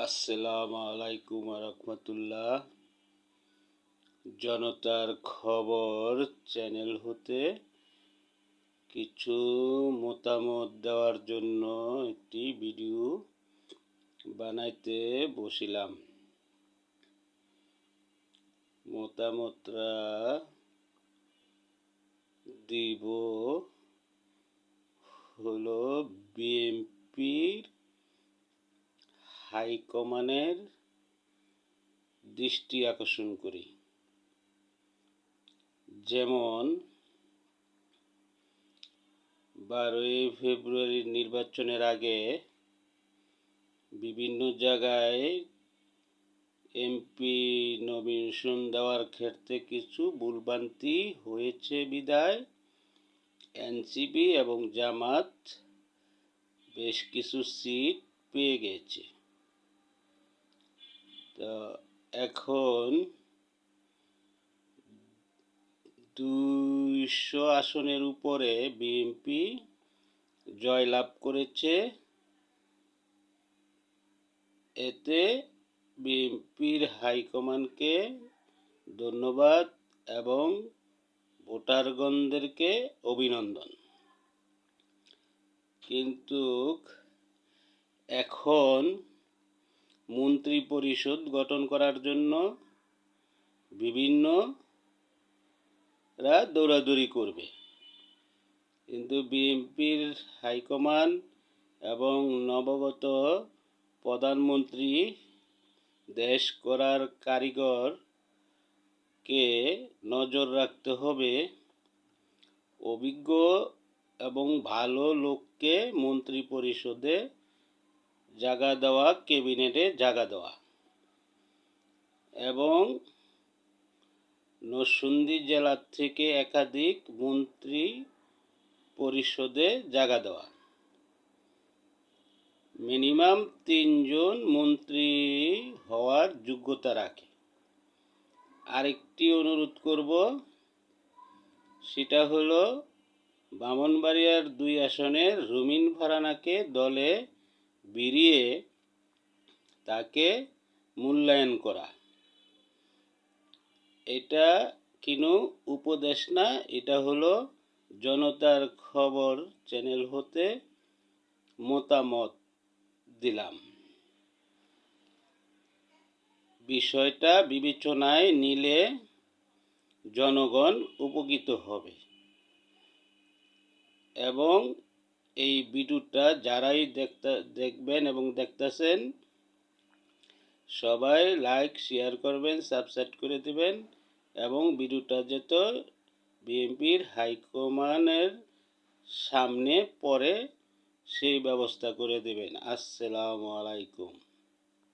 আসসালামু আলাইকুম রহমতুল্লাহ। জনতার খবর চ্যানেল হতে কিছু মতামত দেওয়ার জন্য একটি ভিডিও বানাইতে বসিলাম। মতামতরা দিব হলো বিএনপির হাইকমান্ডের দৃষ্টি আকর্ষণ করি। যেমন 12ই ফেব্রুয়ারির নির্বাচনের আগে বিভিন্ন জায়গায় এমপি নমিনেশন দেওয়ার ক্ষেত্রে কিছু ভুলভ্রান্তি হয়েছে বিধায় এনসিপি এবং জামাত বেশ কিছু সিট পেয়ে গেছে। তো এখন 200 আসনের উপরে বিএনপি জয়লাভ করেছে। এতে বিএনপির হাইকমান্ডকে ধন্যবাদ এবং ভোটারগণদেরকে অভিনন্দন। কিন্তু এখন মন্ত্রী পরিষদ গঠন করার জন্য বিভিন্নরা দৌড়াদৌড়ি করবে, কিন্তু বিএনপির হাইকমান্ড এবং নবাগত প্রধানমন্ত্রী দেশ করার কারিগরকে নজর রাখতে হবে। অভিজ্ঞ এবং ভালো লোককে মন্ত্রী পরিষদে জায়গা দেওয়া, ক্যাবিনেটে জায়গা দেওয়া এবং নরসিংদী জেলা থেকে একাধিক মন্ত্রী পরিষদে জায়গা দেওয়া। মিনিমাম 3 জন মন্ত্রী হওয়ার যোগ্যতা রাখে। আরেকটি অনুরোধ করব, সেটা হলো ব্রাহ্মণবাড়িয়ার 2 আসনের রুমিন ফারহানাকে দলে ভিড়িয়ে তাকে মূল্যায়ন করা। এটা কোনো উপদেশ না, এটা হলো জনতার খবর চ্যানেল হতে মতামত দিলাম। বিষয়টা বিবেচনায় নিলে জনগণ উপকৃত হবে এবং এই ভিডিওটা যারাই দেখবেন এবং দেখতেছেন সবাই লাইক শেয়ার করবেন, সাবস্ক্রাইব করে দিবেন এবং ভিডিওটা যাতে বিএনপির হাইকমান্ডের সামনে পড়ে সেই ব্যবস্থা করে দিবেন। আসসালামু আলাইকুম।